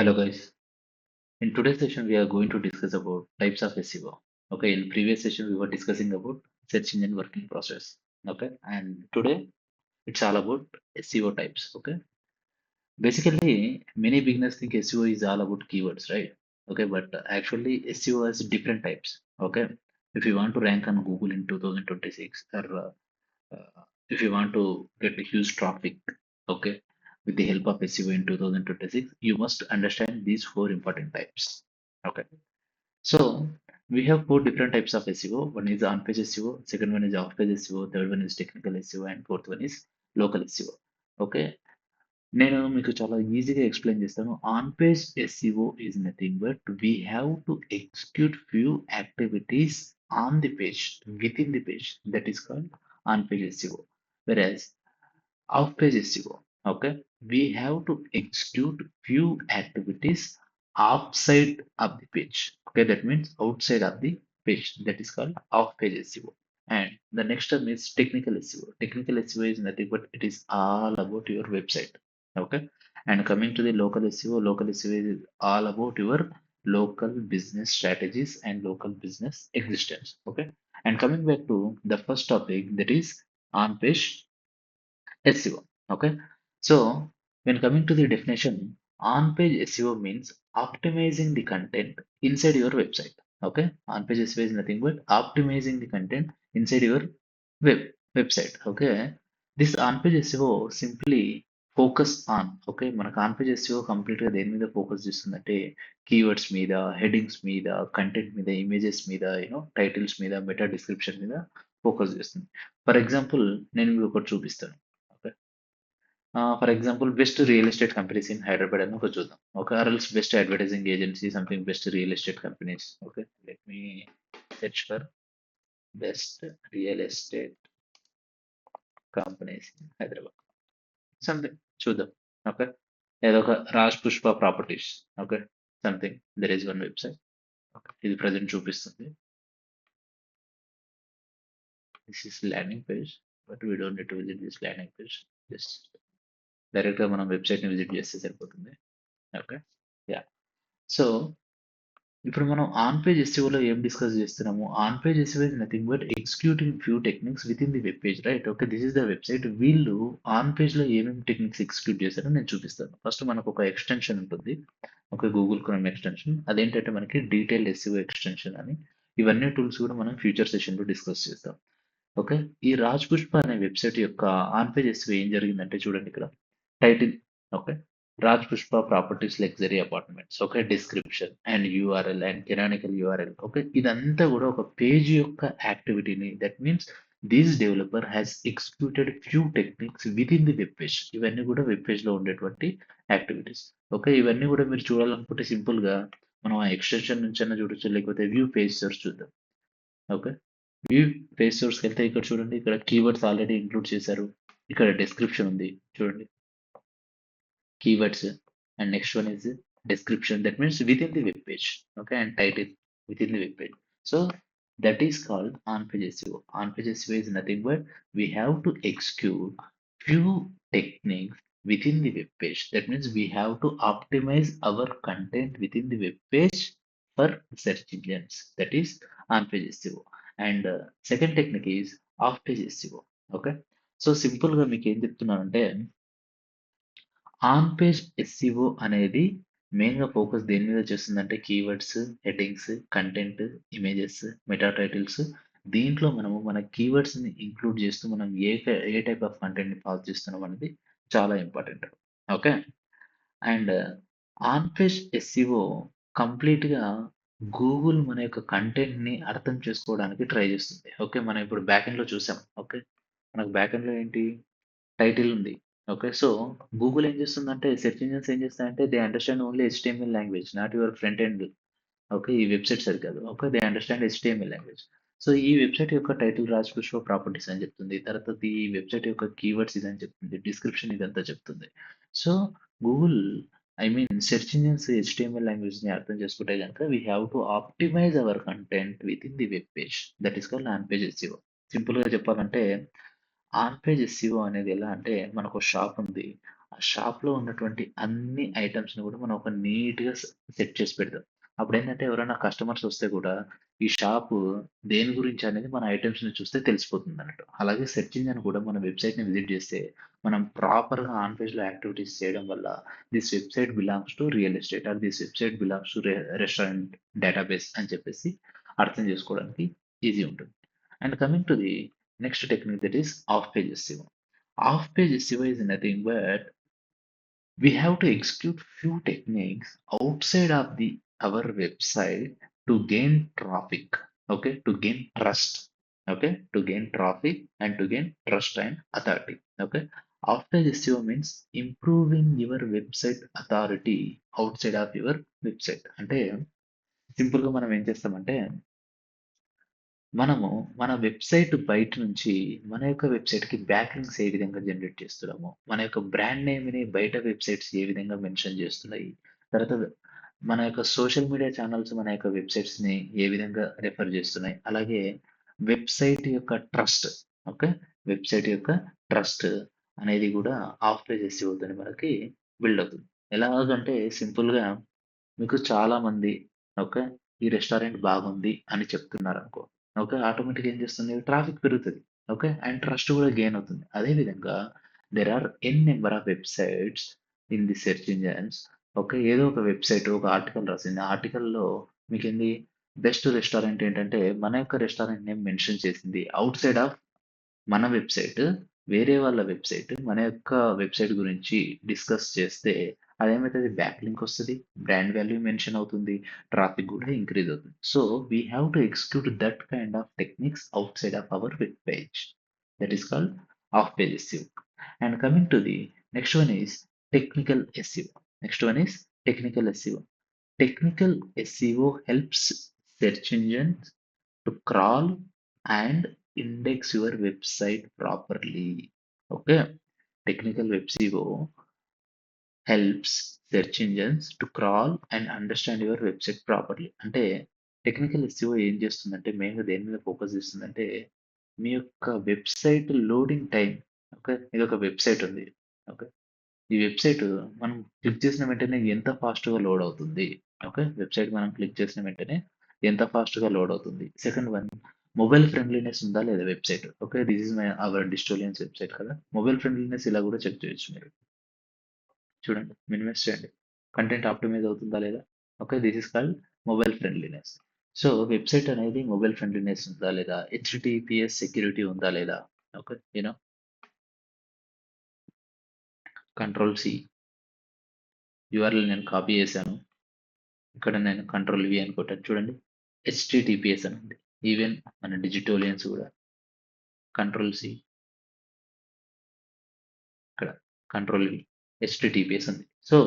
Hello guys. In today's session, we are going to discuss about types of SEO. Okay, in previous session, we were discussing about search engine working process. Okay, and today it's all about SEO types. Okay, basically, many beginners think SEO is all about keywords, right? Okay, but actually, SEO has different types. Okay, if you want to rank on Google in 2026, or if you want to get a huge traffic, okay, with the help of SEO in 2026, you must understand these four important types. Okay, so we have four different types of SEO. One is on-page SEO, second one is off-page SEO, third one is technical SEO, and fourth one is local SEO. Okay నేను మీకు చాలా ఈజీగా explain చేస్తాను. On page SEO is nothing but we have to execute few activities on the page with in the page that is called on page SEO. వెరాజ్ off page SEO. Okay, we have to execute few activities outside of the page. Okay, that means outside of the page. That is called off page SEO. And the next term is technical SEO. Technical SEO is nothing but it is all about your website. Okay, and coming to the local SEO is all about your local business strategies and local business existence. Okay, and coming back to the first topic, that is on page SEO. Okay. So when coming to the definition, on-page SEO means optimizing the content inside your website. Okay. On-page SEO is nothing but optimizing the content inside your website. Okay. This on-page SEO simply focus on okay మనకు on page SEO complete గా దేని మీద focus చేస్తుందంటే keywords మీద headings మీద content మీద images మీద titles మీద మెటా డిస్క్రిప్షన్ మీద ఫోకస్ చేస్తుంది. ఫర్ ఎగ్జాంపుల్ నేను మీకు ఒకటి చూపిస్తాను. Okay for example best real estate companies in Hyderabad అని ఒక చూద్దాం. Okay or else best advertising agency something best real estate companies. Okay let me search for best real estate companies in Hyderabad something చూద్దాం. Okay ఏదో ఒక Raj Pushpa properties. Okay something there is one website. Okay ఇది present చూపిస్తుంది. This is landing page but we don't need to visit this landing page. Just direct గా మనం website ని visit చేస్తే సరిపోతుంది. ఓకే యా సో ఇప్పుడు మనం ఆన్ పేజ్ ఎస్ఈఓలో ఏం డిస్కస్ చేస్తున్నాము? On page SEO is nothing but executing few techniques with in the web page, right? Okay this is the website. వీళ్ళు ఆన్ పేజ్ లో ఏమేమి టెక్నిక్స్ ఎగ్జిక్యూట్ చేశారో నేను చూపిస్తాను. ఫస్ట్ మనకు ఒక ఎక్స్టెన్షన్ ఉంటుంది, ఒక గూగుల్ క్రోమ్ ఎక్స్టెన్షన్. అదేంటంటే మనకి డీటెయిల్ ఎస్ఈఓ ఎక్స్టెన్షన్ అని. ఇవన్నీ టూల్స్ కూడా మనం ఫ్యూచర్ సెషన్ లో డిస్కస్ చేస్తాం. ఓకే ఈ రాజ్ పుష్ప అనే వెబ్సైట్ యొక్క ఆన్ పేజ్ ఎస్ఈఓ ఏం జరిగిందంటే చూడండి ఇక్కడ title. Okay Raj Pushpa properties luxury apartments. Okay description and URL and canonical URL. Okay ఇదంతా కూడా ఒక పేజ్ యొక్క యాక్టివిటీని, that means this developer has executed few techniques with in the web page. ఇవన్నీ కూడా వెబ్ పేజ్ లో ఉండేటువంటి యాక్టివిటీస్. ఓకే ఇవన్నీ కూడా మీరు చూడాలనుకుంటే సింపుల్ గా మనం ఆ ఎక్స్టెన్షన్ నుంచి అన్న చూడొచ్చు, లేకపోతే వ్యూ పేజ్ సర్చ్ చూద్దాం. ఓకే వ్యూ పేజ్ సోర్స్కి వెళ్తే ఇక్కడ చూడండి, ఇక్కడ కీవర్డ్స్ ఆల్రెడీ ఇంక్లూడ్ చేశారు. ఇక్కడ డిస్క్రిప్షన్ ఉంది చూడండి, keywords, and next one is description, that means within the web page. Okay, and title within the web page. So that is called on page SEO. On page SEO is nothing but we have to execute few techniques within the web page. That means we have to optimize our content within the web page for search engines. That is on page SEO. And second technique is off page SEO. Okay, so simple గా మీకు ఏం చెప్తున్నానంటే on page SEO అనేది main గా focus దేని మీద చేస్తుందంటే keywords, headings, content, images, meta titles. దీంట్లో మనము మన కీవర్డ్స్ ని ఇంక్లూడ్ చేస్తూ మనం ఏ టైప్ ఆఫ్ కంటెంట్ ని పాస్ చేస్తున్నాం అనేది చాలా important. Okay and on page SEO complete గా గూగుల్ మన యొక్క కంటెంట్ ని అర్థం చేసుకోవడానికి ట్రై చేస్తుంది. ఓకే మనం ఇప్పుడు బ్యాక్ ఎండ్ లో చూసాం. ఓకే మనకు బ్యాక్ ఎండ్ లో ఏంటి టైటిల్ ఉంది. ఓకే సో గూగుల్ ఏం చేస్తుందంటే, సెర్చ్ ఇంజిన్స్ ఏం చేస్తాయంటే they understand only HTML language, not your front end. Okay ఈ వెబ్సైట్ సరికాదు. Okay they understand HTML language. So ఈ వెబ్సైట్ యొక్క టైటిల్ రాజ్ పుష్ప ప్రాపర్టీస్ అని చెప్తుంది, తర్వాత ఈ వెబ్సైట్ యొక్క కీవర్డ్స్ ఇదని చెప్తుంది, డిస్క్రిప్షన్ ఇదంతా చెప్తుంది. So Google I mean search engines HTML language ని అర్థం చేసుకుంటే కనుక we have to optimize our content with in the web page. That is called on page SEO. Simple గా చెప్పాలంటే ఆన్ పేజ్ ఎస్ఈఓ అనేది ఎలా అంటే మనకు షాప్ ఉంది. ఆ షాప్‌లో ఉన్నటువంటి అన్ని ఐటెమ్స్‌ని కూడా మనం ఒక నీట్‌గా సెట్ చేసి పెడదాం. అప్పుడేంటంటే ఎవరైనా కస్టమర్స్ వస్తే కూడా ఈ షాపు దేని గురించి అనేది మన ఐటెమ్స్‌ని చూస్తే తెలిసిపోతుందన్నట్టు. అలాగే సెర్చ్ ఇంజిన్ కూడా మన వెబ్‌సైట్‌ని విజిట్ చేస్తే మనం ప్రాపర్‌గా ఆన్ పేజ్‌లో యాక్టివిటీస్ చేయడం వల్ల this website belongs to real estate or this website belongs to restaurant database అని చెప్పేసి అర్థం చేసుకోవడానికి ఈజీ ఉంటుంది. And coming to the next technique that is of page SEO. Off page SEO is nothing but we have to execute few techniques outside of the our website to gain traffic. Okay, to gain trust. Okay, to gain traffic and to gain trust and authority. Okay, off page SEO means improving your website authority outside of your website. అంటే simple గా మనం ఏం చేస్తామంటే మనము మన website బయట నుంచి మన యొక్క వెబ్‌సైట్‌కి బ్యాక్ లింక్స్ ఏ విధంగా జనరేట్ చేస్తున్నాము. మన యొక్క బ్రాండ్ నేమ్‌ని బయట వెబ్‌సైట్స్ ఏ విధంగా మెన్షన్ చేస్తున్నాయి. తర్వాత మన యొక్క సోషల్ మీడియా ఛానెల్స్ మన యొక్క వెబ్‌సైట్స్‌ని ఏ విధంగా రిఫర్ చేస్తున్నాయి. అలాగే వెబ్‌సైట్ యొక్క ట్రస్ట్. ఓకే. వెబ్‌సైట్ యొక్క ట్రస్ట్ అనేది కూడా ఆఫ్ పేజ్ ఎస్‌ఈఓతోని మనకి బిల్డ్ అవుతుంది. ఎలాగంటే సింపుల్‌గా మీకు చాలామంది ఓకే. ఈ రెస్టారెంట్ బాగుంది అని చెప్తున్నారనుకో. ఓకే. ఆటోమేటిక్‌గా ఏం చేస్తుంది? ట్రాఫిక్ పెరుగుతది. ఓకే. అండ్ ట్రస్ట్ కూడా గెయిన్ అవుతుంది. అదే విధంగా there are N number of websites in the search engines. Okay. ఏదో ఒక వెబ్‌సైట్ ఒక ఆర్టికల్ రాసింది. ఆ ఆర్టికల్‌లో మీకేంది బెస్ట్ రెస్టారెంట్ ఏంటంటే మన యొక్క రెస్టారెంట్ నేమ్ మెన్షన్ చేసింది. ఔట్‌సైడ్ ఆఫ్ మన వెబ్‌సైట్, వేరే వాళ్ళ వెబ్‌సైట్, మన యొక్క వెబ్‌సైట్ గురించి డిస్కస్ చేస్తే అదేమైతది బ్యాక్ లింక్ వస్తది. బ్రాండ్ వాల్యూ మెన్షన్ అవుతుంది. ట్రాఫిక్ గూడా ఇంక్రీజ్ అవుతుంది. So, we have to execute that kind of techniques outside of our web page. That is called off page SEO. And coming to the next one is technical SEO. Next one is technical SEO. Technical SEO helps search engines to crawl and index your website properly. Okay. Technical web SEO helps search engines to crawl and understand your website properly. అంటే technical SEO ఏం చేస్తుందంటే మెయిన్‌గా దేని మీద focus చేస్తుందంటే మీ యొక్క website loading time. Okay. ఇదొక website ఉంది. ఓకే. ఈ వెబ్‌సైట్ మనం క్లిక్ చేసిన వెంటనే ఎంత ఫాస్ట్‌గా లోడ్ అవుతుంది. ఓకే. వెబ్‌సైట్ మనం క్లిక్ చేసిన వెంటనే ఎంత ఫాస్ట్‌గా లోడ్ అవుతుంది. సెకండ్ వన్ మొబైల్ ఫ్రెండ్లీనెస్ ఉందా లేదా website. Okay. This is my our డిస్టోలియన్స్ వెబ్‌సైట్ కదా! మొబైల్ ఫ్రెండ్లీనెస్ ఇలా కూడా చెక్ చేయొచ్చు మీరు. చూడండి. మినిమైజ్ చేయండి. కంటెంట్ ఆప్టిమైజ్ అవుతుందా లేదా? Okay. This is called mobile friendliness. So, website అనేది మొబైల్ ఫ్రెండ్లీనెస్ ఉందా లేదా? హెచ్‌టిటిపిఎస్ సెక్యూరిటీ ఉందా లేదా? ఓకే. కంట్రోల్ సి యూఆర్ఎల్ నేను కాపీ చేశాను. ఇక్కడ నేను కంట్రోల్ వి అని కొట్టాను చూడండి. హెచ్‌టిటిపిఎస్ అని ఉంది. ఈవెన్ మన డిజిటోలియన్స్ కూడా కంట్రోల్ సి ఇక్కడ కంట్రోల్ వి హెచ్‌టిటిపిఎస్ ఉంది. సో,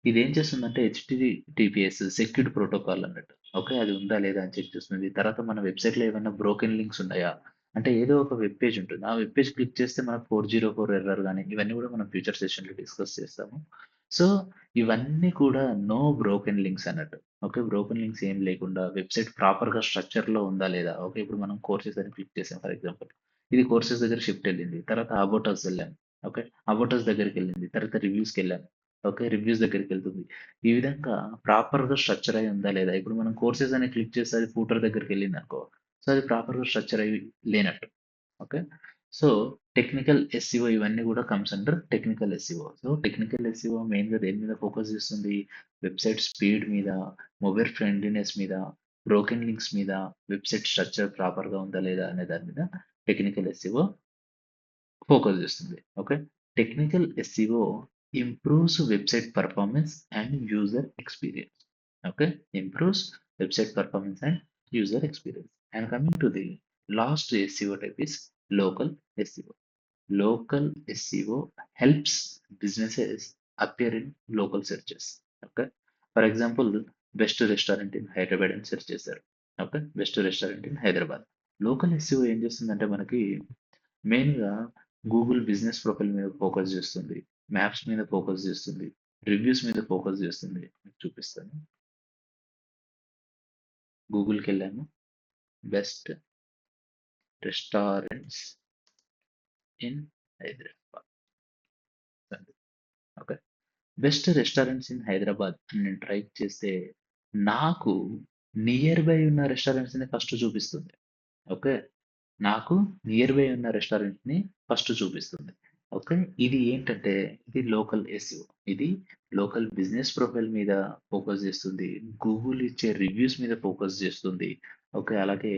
ఇదేం చేస్తుందంటే హెచ్‌టిటిపిఎస్ సెక్యూర్డ్ ప్రోటోకాల్ అన్నట్టు. ఓకే. అది ఉందా లేదా అని చెక్ చేస్తుంది. తర్వాత మన వెబ్‌సైట్‌లో ఏమైనా బ్రోకెన్ లింక్స్ ఉన్నాయా? అంటే ఏదో ఒక వెబ్ పేజ్ ఉంటుంది. ఆ వెబ్ పేజ్ క్లిక్ చేస్తే మనకు 404 ఎర్రర్ గాని ఇవన్నీ కూడా మనం ఫ్యూచర్ సెషన్‌లో డిస్కస్ చేస్తాము. సో, ఇవన్నీ కూడా నో బ్రోకెన్ లింక్స్ అన్నట్టు. ఓకే. బ్రోకెన్ లింక్స్ ఏం లేకుండా వెబ్‌సైట్ ప్రాపర్‌గా స్ట్రక్చర్‌లో ఉందా లేదా? ఓకే. ఇప్పుడు మనం కోర్సెస్ అని క్లిక్ చేసాం ఫర్ ఎగ్జాంపుల్. ఇది కోర్సెస్ దగ్గర షిఫ్ట్ ఎళ్ళింది. తర్వాత అబౌట్ అస్ వెళ్ళాను. ఓకే. అబౌట్ అస్ దగ్గరికెళ్ళింది. తర్వాత రివ్యూస్‌కెళ్ళాను. ఓకే. రివ్యూస్ దగ్గరికెళ్తుంది. ఈ విధంగా ప్రాపర్‌గా స్ట్రక్చర్ అయ్యి ఉందా లేదా? ఇప్పుడు మనం కోర్సెస్ అని క్లిక్ చేస్తే అది ఫూటర్ దగ్గరికెళ్ళిందనుకో, సో, అది ప్రాపర్‌గా స్ట్రక్చర్ అయ్యి లేనట్టు. ఓకే. సో, టెక్నికల్ ఎస్‌ఈఓ ఇవన్నీ కూడా comes under technical SEO. So, technical SEO మెయిన్‌గా దేని మీద ఫోకస్ చేస్తుంది? వెబ్‌సైట్ స్పీడ్ మీద, మొబైల్ ఫ్రెండ్లీనెస్ మీద, బ్రోకెన్ లింక్స్ మీద, వెబ్‌సైట్ స్ట్రక్చర్ ప్రాపర్‌గా ఉందా లేదా అనే దాని మీద టెక్నికల్ ఎస్‌ఈఓ ఫోకస్ చేస్తుంది. Okay. Technical SEO improves website performance and user experience. Okay. Improves website performance and user experience. And coming to the last SEO type is local SEO. Local SEO helps businesses appear in local searches. Okay. For example, best restaurant in Hyderabad అని search చేశారు. Okay. Best restaurant in Hyderabad. Local SEO ఏం చేస్తుందంటే మనకి మెయిన్‌గా Google business profile మీద focus చేస్తుంది. Maps మీద focus చేస్తుంది. రివ్యూస్ మీద ఫోకస్ చేస్తుంది. మీకు చూపిస్తాను. గూగుల్‌కెళ్ళాను. Best restaurants in Hyderabad. Okay. Best restaurants in Hyderabad అని నేను టైప్ చేస్తే నాకు నియర్ బై ఉన్న రెస్టారెంట్స్‌ని ఫస్ట్ చూపిస్తుంది. ఓకే. నాకు నియర్ బై ఉన్న రెస్టారెంట్‌ని ఫస్ట్ చూపిస్తుంది. ఓకే. ఇది ఏంటంటే ఇది లోకల్ ఎస్ఈఓ. ఇది లోకల్ బిజినెస్ ప్రొఫైల్ మీద ఫోకస్ చేస్తుంది. గూగుల్ ఇచ్చే రివ్యూస్ మీద ఫోకస్ చేస్తుంది. ఓకే. అలాగే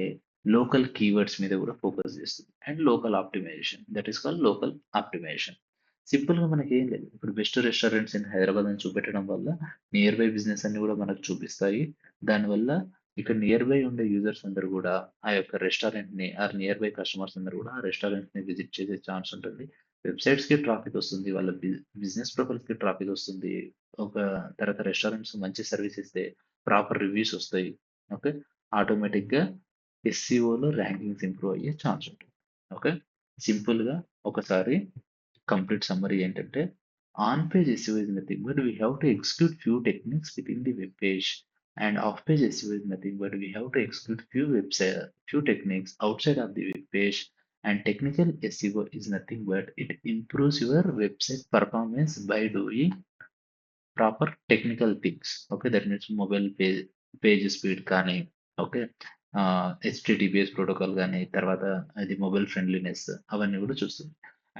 లోకల్ కీవర్డ్స్ మీద కూడా ఫోకస్ చేస్తుంది. And local optimization that is called local optimization. సింపుల్‌గా మనకేం లేదు. ఇప్పుడు బెస్ట్ రెస్టారెంట్స్ ఇన్ హైదరాబాద్ అని చూపెట్టడం వల్ల నియర్ బై బిజినెస్ అన్నీ కూడా మనకు చూపిస్తాయి. దానివల్ల ఇక్కడ నియర్ బై ఉండే యూజర్స్ అందరూ కూడా ఆ యొక్క రెస్టారెంట్‌ని ఆర్ నియర్ బై కస్టమర్స్ అందరూ కూడా ఆ రెస్టారెంట్‌ని విజిట్ చేసే ఛాన్స్ ఉంటుంది. వెబ్‌సైట్స్‌కి ట్రాఫిక్ వస్తుంది. వాళ్ళ బిజినెస్ ప్రొఫైల్స్‌కి ట్రాఫిక్ వస్తుంది. ఒక తర్వాత రెస్టారెంట్స్ మంచి సర్వీస్ ఇస్తే ప్రాపర్ రివ్యూస్ వస్తాయి. ఓకే. ఆటోమేటిక్‌గా ఎస్‌సిఓలో ర్యాంకింగ్స్ ఇంప్రూవ్ అయ్యే ఛాన్స్ ఉంటుంది. ఓకే. సింపుల్‌గా ఒకసారి కంప్లీట్ సమ్మరీ ఏంటంటే on page SEO is nothing but we have to execute few techniques within the web page, and off page SEO is nothing but we have to execute few techniques outside of the web page, and technical SEO is nothing but it improves your website performance by doing proper technical things. Okay. That means mobile page speed కానీ, okay. HTTPS protocol గాని, తర్వాత అది mobile friendliness అవన్నీ కూడా చూస్తుంది.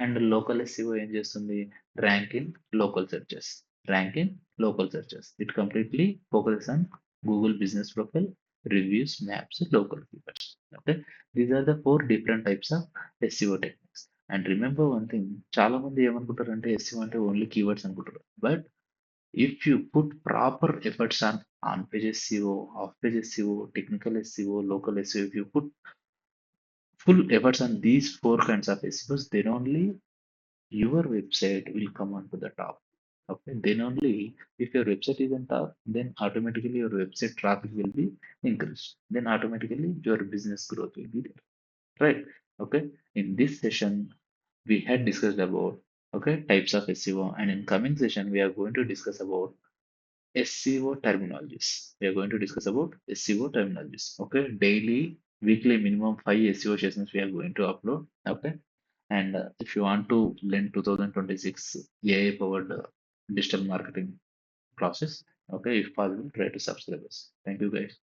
And local SEO ఏం చేస్తుంది? Rank in local searches. Rank in local searches. It completely focuses on Google business profile, reviews, maps, local keywords. Okay. These are the 4 different types of SEO techniques. And remember one thing, చాలా మంది ఏమనుకుంటారంటే SEO అంటే only keywords అనుకుంటారు. But if you put proper efforts on page SEO, off page SEO, technical SEO, local SEO, if you put full efforts on these four kinds of SEOs, then only your website will come onto the top. Okay, then only if your website is on top, then automatically your website traffic will be increased. Then automatically your business growth will be there. Right? Okay. In this session, we had discussed about okay types of SEO, and in coming session we are going to discuss about SEO terminologies. We are going to discuss about SEO terminologies. Okay, daily, weekly, minimum 5 SEO sessions we are going to upload. Okay, and if you want to learn 2026 AI powered digital marketing process, okay, if possible, try to subscribe us. Thank you, guys.